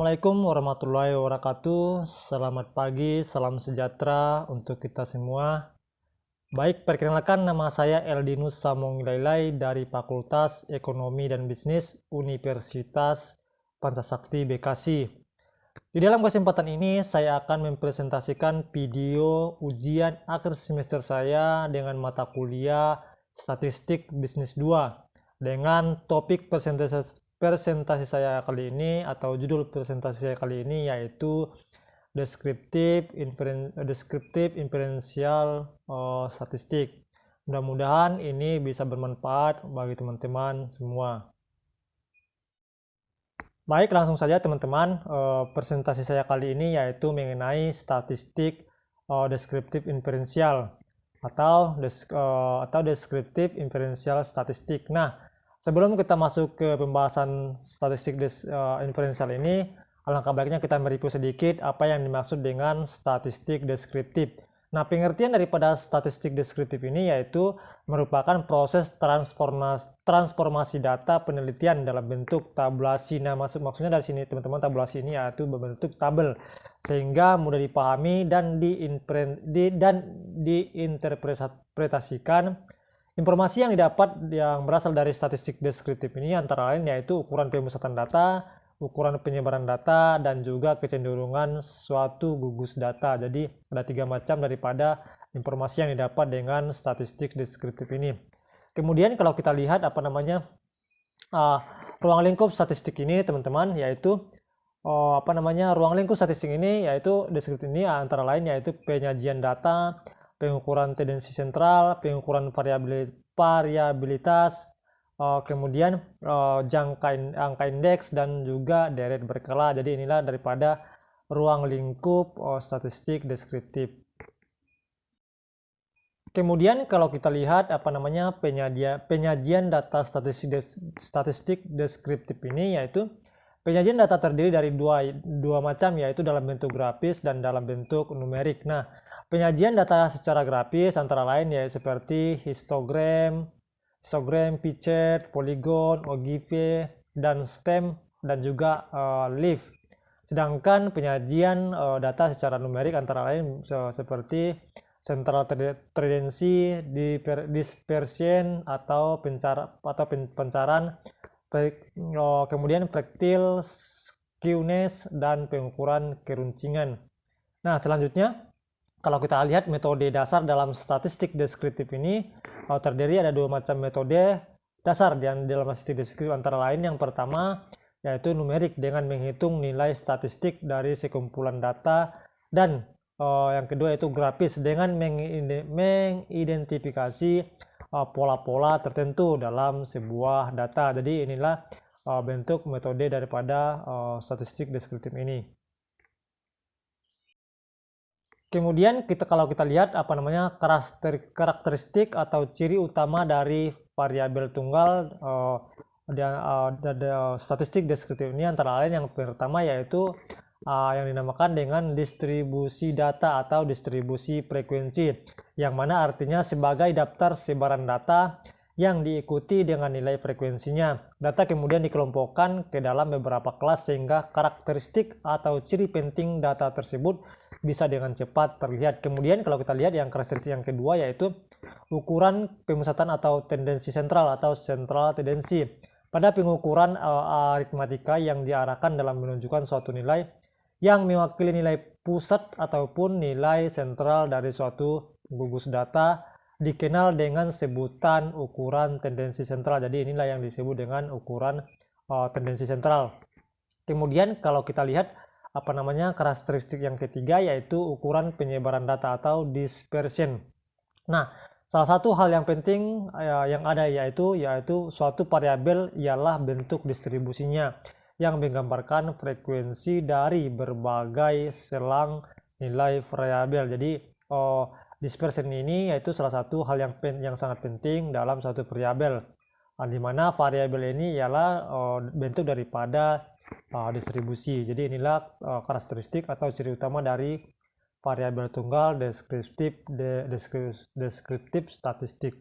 Assalamualaikum warahmatullahi wabarakatuh. Selamat pagi, salam sejahtera untuk kita semua. Baik, perkenalkan nama saya Eldinus Samongilai dari Fakultas Ekonomi dan Bisnis Universitas Pancasakti Bekasi. Di dalam kesempatan ini saya akan mempresentasikan video ujian akhir semester saya dengan mata kuliah Statistik Bisnis 2 dengan topik presentasi saya kali ini atau judul presentasi saya kali ini yaitu deskriptif inferensial statistik. Mudah-mudahan ini bisa bermanfaat bagi teman-teman semua. Baik, langsung saja teman-teman. Presentasi saya kali ini yaitu mengenai statistik deskriptif inferensial atau deskriptif inferensial statistik. Nah, sebelum kita masuk ke pembahasan statistik inferensial ini, alangkah baiknya kita mereview sedikit apa yang dimaksud dengan statistik deskriptif. Nah, pengertian daripada statistik deskriptif ini yaitu merupakan proses transformasi data penelitian dalam bentuk tabulasi. Nah, maksudnya dari sini teman-teman, tabulasi ini yaitu berbentuk tabel sehingga mudah dipahami dan diinterpretasikan. Informasi yang didapat yang berasal dari statistik deskriptif ini antara lain yaitu ukuran pemusatan data, ukuran penyebaran data, dan juga kecenderungan suatu gugus data. Jadi ada 3 macam daripada informasi yang didapat dengan statistik deskriptif ini. Kemudian kalau kita lihat ruang lingkup statistik ini teman-teman, yaitu ruang lingkup statistik ini yaitu deskriptif ini antara lain yaitu penyajian data, pengukuran tendensi sentral, pengukuran variabilitas, kemudian angka indeks, dan juga deret berkala. Jadi inilah daripada ruang lingkup statistik deskriptif. Kemudian kalau kita lihat penyajian data statistik deskriptif ini yaitu penyajian data terdiri dari dua macam, yaitu dalam bentuk grafis dan dalam bentuk numerik. Nah, penyajian data secara grafis antara lain yaitu seperti histogram, pie chart, polygon, ogive, dan stem, dan juga leaf. Sedangkan penyajian data secara numerik antara lain seperti central tendency, dispersion atau pencaran, kemudian fractal skewness, dan pengukuran keruncingan. Nah, selanjutnya kalau kita lihat metode dasar dalam statistik deskriptif ini terdiri ada 2 macam metode dasar dalam statistik deskriptif, antara lain yang pertama yaitu numerik dengan menghitung nilai statistik dari sekumpulan data, dan yang kedua yaitu grafis dengan mengidentifikasi pola-pola tertentu dalam sebuah data. Jadi inilah bentuk metode daripada statistik deskriptif ini. Kemudian kalau kita lihat karakteristik atau ciri utama dari variabel tunggal statistik deskriptif ini antara lain yang pertama yaitu yang dinamakan dengan distribusi data atau distribusi frekuensi, yang mana artinya sebagai daftar sebaran data yang diikuti dengan nilai frekuensinya. Data kemudian dikelompokkan ke dalam beberapa kelas sehingga karakteristik atau ciri penting data tersebut bisa dengan cepat terlihat. Kemudian kalau kita lihat yang karakteristik yang kedua yaitu ukuran pemusatan atau tendensi sentral atau central tendency. Pada pengukuran aritmatika yang diarahkan dalam menunjukkan suatu nilai yang mewakili nilai pusat ataupun nilai sentral dari suatu gugus data dikenal dengan sebutan ukuran tendensi sentral. Jadi inilah yang disebut dengan ukuran tendensi sentral. Kemudian kalau kita lihat karakteristik yang ketiga yaitu ukuran penyebaran data atau dispersion. Nah, salah satu hal yang penting yang ada yaitu suatu variabel ialah bentuk distribusinya yang menggambarkan frekuensi dari berbagai selang nilai variabel. Jadi dispersion ini yaitu salah satu hal yang sangat penting dalam suatu variabel, di mana variabel ini ialah bentuk daripada distribusi. Jadi inilah karakteristik atau ciri utama dari variabel tunggal deskriptif statistik.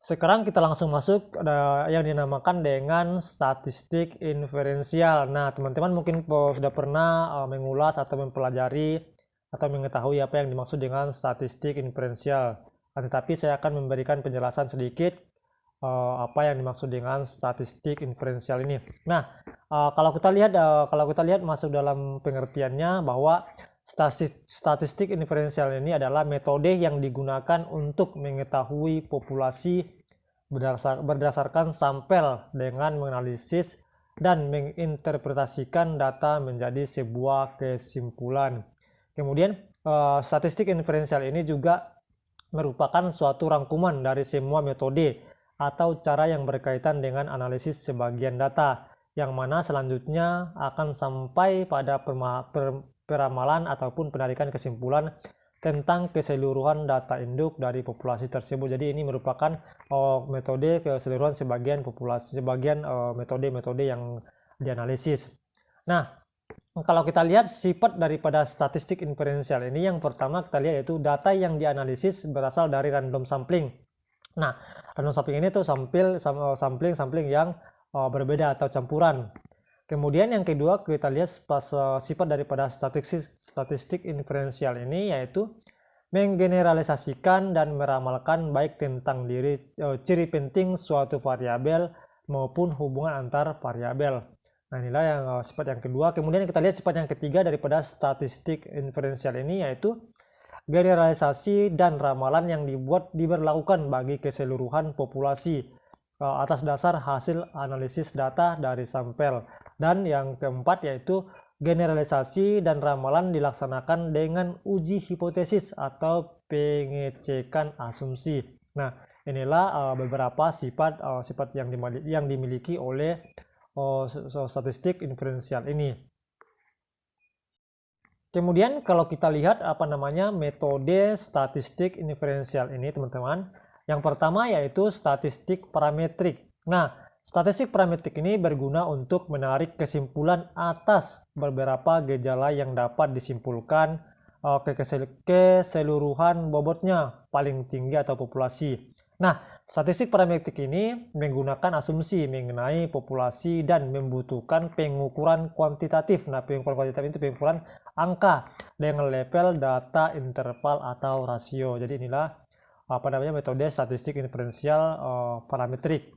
Sekarang kita langsung masuk yang dinamakan dengan statistik inferensial. Nah, teman-teman mungkin sudah pernah mengulas atau mempelajari atau mengetahui apa yang dimaksud dengan statistik inferensial. Tetapi saya akan memberikan penjelasan sedikit apa yang dimaksud dengan statistik inferensial ini. Nah, kalau kita lihat masuk dalam pengertiannya bahwa statistik inferensial ini adalah metode yang digunakan untuk mengetahui populasi berdasarkan sampel dengan menganalisis dan menginterpretasikan data menjadi sebuah kesimpulan. Kemudian, statistik inferensial ini juga merupakan suatu rangkuman dari semua metode atau cara yang berkaitan dengan analisis sebagian data, yang mana selanjutnya akan sampai pada peramalan ataupun penarikan kesimpulan tentang keseluruhan data induk dari populasi tersebut. Jadi ini merupakan metode keseluruhan sebagian populasi, metode-metode yang dianalisis. Nah, kalau kita lihat sifat daripada statistik inferensial ini, yang pertama kita lihat yaitu data yang dianalisis berasal dari random sampling. Nah, random sampling ini tuh sampling yang berbeda atau campuran. Kemudian yang kedua kita lihat sifat daripada statistik inferensial ini yaitu menggeneralisasikan dan meramalkan baik tentang ciri penting suatu variabel maupun hubungan antar variabel. Nah, inilah yang sifat yang kedua. Kemudian kita lihat sifat yang ketiga daripada statistik inferensial ini yaitu generalisasi dan ramalan yang diberlakukan bagi keseluruhan populasi atas dasar hasil analisis data dari sampel. Dan yang keempat yaitu generalisasi dan ramalan dilaksanakan dengan uji hipotesis atau pengecekan asumsi. Nah, inilah beberapa sifat yang dimiliki oleh statistik inferensial ini. Kemudian kalau kita lihat metode statistik inferensial ini, teman-teman, yang pertama yaitu statistik parametrik. Nah, statistik parametrik ini berguna untuk menarik kesimpulan atas beberapa gejala yang dapat disimpulkan keseluruhan bobotnya paling tinggi atau populasi. Nah, statistik parametrik ini menggunakan asumsi mengenai populasi dan membutuhkan pengukuran kuantitatif. Nah, pengukuran kuantitatif itu pengukuran angka dengan level data interval atau rasio. Jadi inilah metode statistik inferensial parametrik.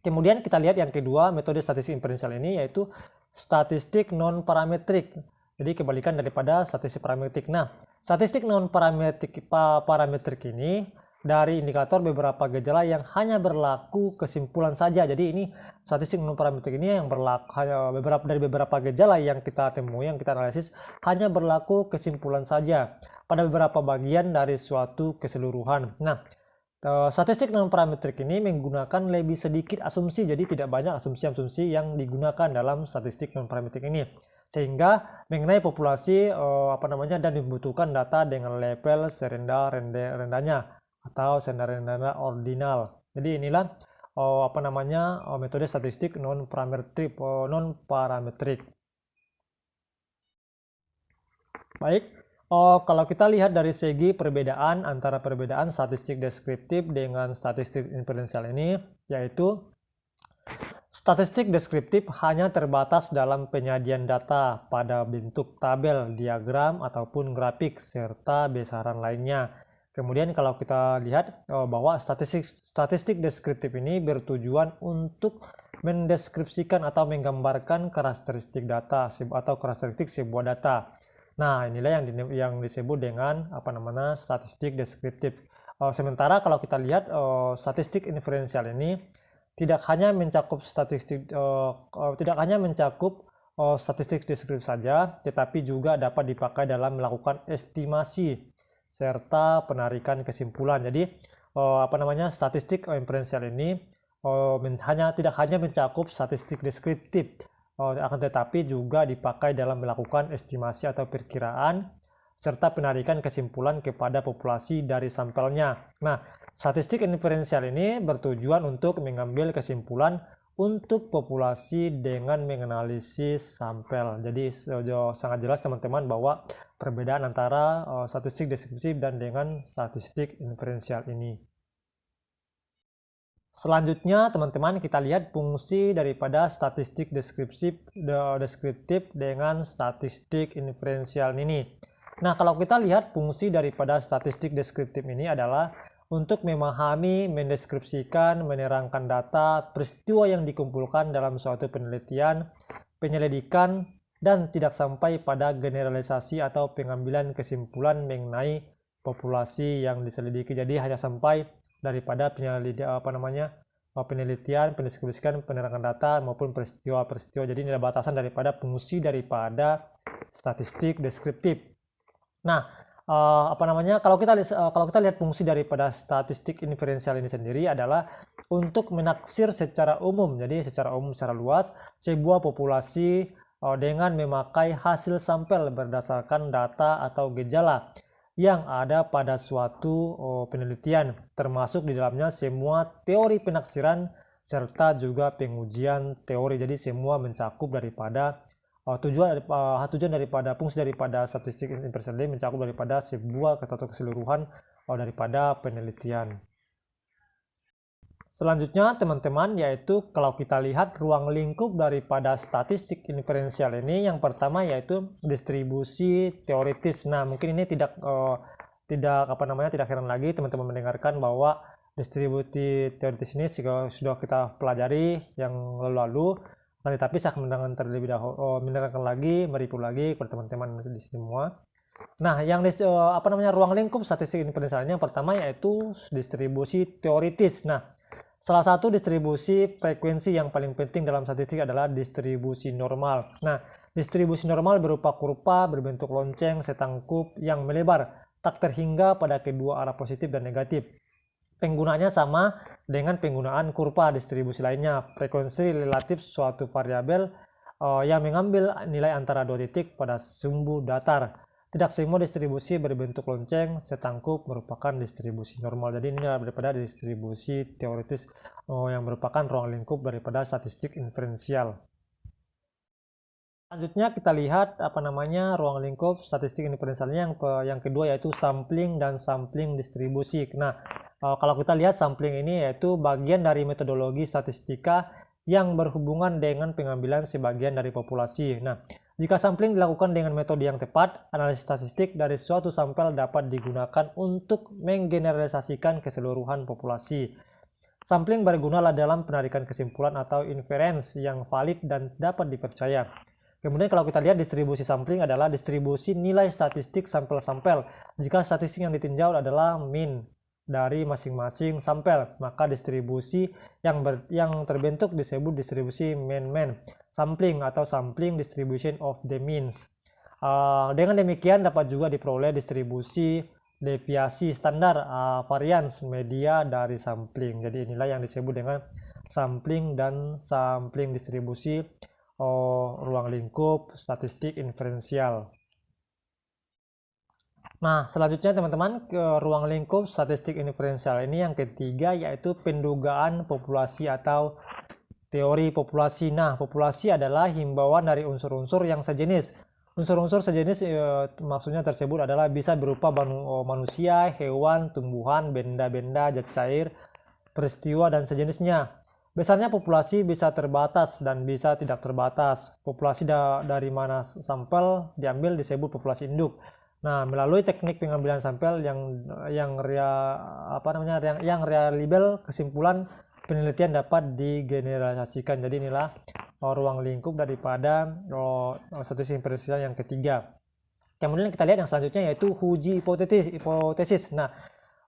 Kemudian kita lihat yang kedua metode statistik inferensial ini yaitu statistik non parametrik. Jadi kebalikan daripada statistik parametrik. Nah, statistik non parametrik ini dari indikator beberapa gejala yang hanya berlaku kesimpulan saja. Jadi ini statistik non parametrik ini yang berlaku dari beberapa gejala yang kita temui, yang kita analisis hanya berlaku kesimpulan saja pada beberapa bagian dari suatu keseluruhan. Nah, statistik non parametrik ini menggunakan lebih sedikit asumsi, jadi tidak banyak asumsi-asumsi yang digunakan dalam statistik non parametrik ini, sehingga mengenai populasi dan dibutuhkan data dengan level serendah-rendahnya atau serendah-rendah ordinal. Jadi inilah metode statistik non parametrik. Baik. Kalau kita lihat dari segi perbedaan antara perbedaan statistik deskriptif dengan statistik inferensial ini, yaitu statistik deskriptif hanya terbatas dalam penyajian data pada bentuk tabel, diagram, ataupun grafik, serta besaran lainnya. Kemudian kalau kita lihat bahwa statistik deskriptif ini bertujuan untuk mendeskripsikan atau menggambarkan karakteristik data atau karakteristik sebuah data. Nah, inilah yang disebut dengan statistik deskriptif. Sementara kalau kita lihat statistik inferensial ini tidak hanya mencakup statistik deskriptif saja, tetapi juga dapat dipakai dalam melakukan estimasi serta penarikan kesimpulan. Jadi statistik inferensial ini tidak hanya mencakup statistik deskriptif, akan tetapi juga dipakai dalam melakukan estimasi atau perkiraan serta penarikan kesimpulan kepada populasi dari sampelnya. Nah, statistik inferensial ini bertujuan untuk mengambil kesimpulan untuk populasi dengan menganalisis sampel. Jadi sangat jelas teman-teman bahwa perbedaan antara statistik deskriptif dan dengan statistik inferensial ini. Selanjutnya teman-teman kita lihat fungsi daripada statistik deskriptif dengan statistik inferensial ini. Nah, kalau kita lihat fungsi daripada statistik deskriptif ini adalah untuk memahami, mendeskripsikan, menerangkan data, peristiwa yang dikumpulkan dalam suatu penelitian, penyelidikan, dan tidak sampai pada generalisasi atau pengambilan kesimpulan mengenai populasi yang diselidiki. Jadi hanya sampai daripada penelitian, pendeskripsian, penerangan data maupun peristiwa-peristiwa. Jadi ini adalah batasan daripada fungsi daripada statistik deskriptif. Nah, kalau kita lihat fungsi daripada statistik inferensial ini sendiri adalah untuk menaksir secara umum. Jadi secara umum, secara luas sebuah populasi dengan memakai hasil sampel berdasarkan data atau gejala yang ada pada suatu penelitian, termasuk di dalamnya semua teori penaksiran serta juga pengujian teori. Jadi semua mencakup daripada tujuan daripada fungsi daripada statistik inferensial ini mencakup daripada sebuah atau keseluruhan daripada penelitian. Selanjutnya teman-teman, yaitu kalau kita lihat ruang lingkup daripada statistik inferensial ini, yang pertama yaitu distribusi teoritis. Nah, mungkin ini tidak heran lagi teman-teman mendengarkan bahwa distribusi teoritis ini sudah kita pelajari yang lalu-lalu. Tapi saya akan menerangkan lagi, mereview lagi kepada teman-teman di semua. Nah, yang ruang lingkup statistik inferensial ini yang pertama yaitu distribusi teoritis. Nah, salah satu distribusi frekuensi yang paling penting dalam statistik adalah distribusi normal. Nah, distribusi normal berupa kurva berbentuk lonceng setangkup yang melebar tak terhingga pada kedua arah positif dan negatif. Penggunaannya sama dengan penggunaan kurva distribusi lainnya. Frekuensi relatif suatu variabel yang mengambil nilai antara dua titik pada sumbu datar. Tidak semua distribusi berbentuk lonceng setangkup merupakan distribusi normal. Jadi ini daripada distribusi teoritis yang merupakan ruang lingkup daripada statistik inferensial. Selanjutnya kita lihat ruang lingkup statistik inferensialnya yang kedua yaitu sampling dan sampling distribusi. Nah, kalau kita lihat sampling ini yaitu bagian dari metodologi statistika yang berhubungan dengan pengambilan sebagian dari populasi. Nah, jika sampling dilakukan dengan metode yang tepat, analisis statistik dari suatu sampel dapat digunakan untuk menggeneralisasikan keseluruhan populasi. Sampling berguna dalam penarikan kesimpulan atau inference yang valid dan dapat dipercaya. Kemudian kalau kita lihat distribusi sampling adalah distribusi nilai statistik sampel-sampel. Jika statistik yang ditinjau adalah mean dari masing-masing sampel, maka distribusi yang terbentuk disebut distribusi mean sampling atau sampling distribution of the means. Dengan demikian dapat juga diperoleh distribusi deviasi standar varians media dari sampling. Jadi inilah yang disebut dengan sampling dan sampling distribusi ruang lingkup statistik inferensial. Nah, selanjutnya teman-teman ke ruang lingkup statistik inferensial ini yang ketiga yaitu pendugaan populasi atau teori populasi. Nah, populasi adalah himbauan dari unsur-unsur yang sejenis. Unsur-unsur sejenis maksudnya tersebut adalah bisa berupa manusia, hewan, tumbuhan, benda-benda, zat cair, peristiwa, dan sejenisnya. Biasanya populasi bisa terbatas dan bisa tidak terbatas. Populasi dari mana sampel diambil disebut populasi induk. Nah, melalui teknik pengambilan sampel yang reliable, kesimpulan penelitian dapat digeneralisasikan. Jadi inilah ruang lingkup daripada statistik inferensial yang ketiga. Kemudian kita lihat yang selanjutnya yaitu uji hipotesis. Nah,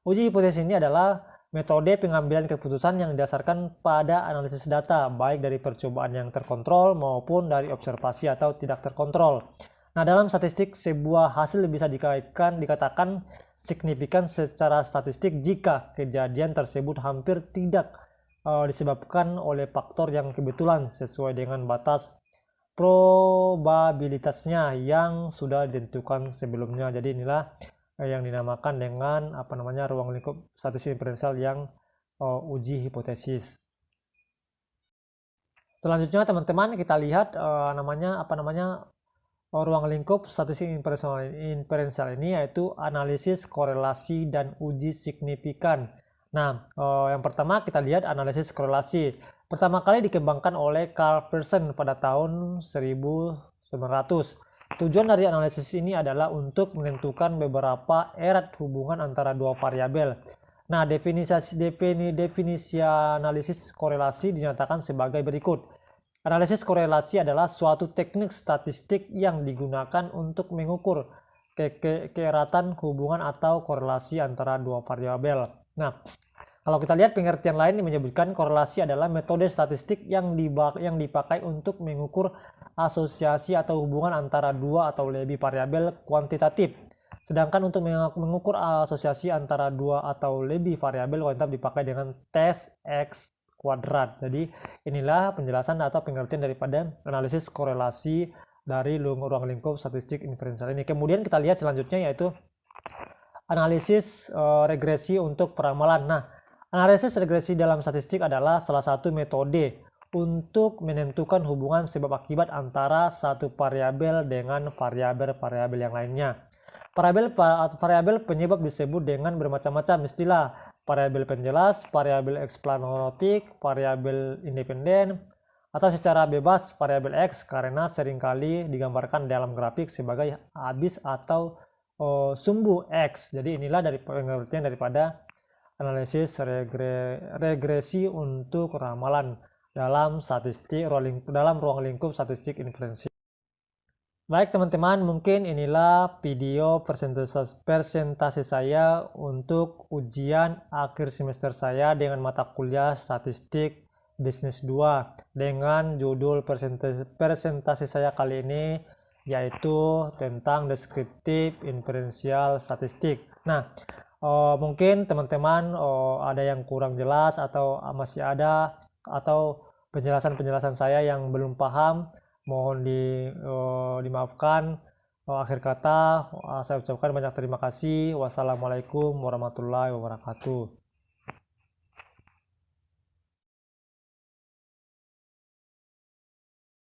uji hipotesis ini adalah metode pengambilan keputusan yang didasarkan pada analisis data, baik dari percobaan yang terkontrol maupun dari observasi atau tidak terkontrol. Nah, dalam statistik, sebuah hasil bisa dikatakan signifikan secara statistik jika kejadian tersebut hampir tidak disebabkan oleh faktor yang kebetulan sesuai dengan batas probabilitasnya yang sudah ditentukan sebelumnya. Jadi inilah yang dinamakan dengan ruang lingkup statistik inferensial yang uji hipotesis. Selanjutnya teman-teman kita lihat ruang lingkup statistik inferensial ini yaitu analisis korelasi dan uji signifikan. Nah, yang pertama kita lihat analisis korelasi. Pertama kali dikembangkan oleh Carl Pearson pada tahun 1900. Tujuan dari analisis ini adalah untuk menentukan beberapa erat hubungan antara dua variabel. Nah, definisi analisis korelasi dinyatakan sebagai berikut. Analisis korelasi adalah suatu teknik statistik yang digunakan untuk mengukur keeratan hubungan atau korelasi antara dua variabel. Nah, kalau kita lihat pengertian lain yang menyebutkan korelasi adalah metode statistik yang dipakai untuk mengukur asosiasi atau hubungan antara dua atau lebih variabel kuantitatif. Sedangkan untuk mengukur asosiasi antara dua atau lebih variabel kuantitatif dipakai dengan tes X kuadrat. Jadi inilah penjelasan atau pengertian daripada analisis korelasi dari ruang lingkup statistik inferensial ini. Kemudian kita lihat selanjutnya yaitu analisis regresi untuk peramalan. Nah, analisis regresi dalam statistik adalah salah satu metode untuk menentukan hubungan sebab akibat antara satu variabel dengan variabel-variabel yang lainnya. Variabel penyebab disebut dengan bermacam-macam istilah: variabel penjelas, variabel eksplanatik, variabel independen, atau secara bebas variabel X karena seringkali digambarkan dalam grafik sebagai habis atau sumbu X. Jadi inilah dari pengertian daripada analisis regresi untuk ramalan dalam ruang lingkup statistik inferensial. Baik teman-teman, mungkin inilah video presentasi saya untuk ujian akhir semester saya dengan mata kuliah Statistik Bisnis 2 dengan judul presentasi saya kali ini yaitu tentang deskriptif inferensial statistik. Nah, mungkin teman-teman ada yang kurang jelas atau masih ada atau penjelasan-penjelasan saya yang belum paham, mohon dimaafkan. Akhir kata saya ucapkan banyak terima kasih. Wassalamualaikum warahmatullahi wabarakatuh.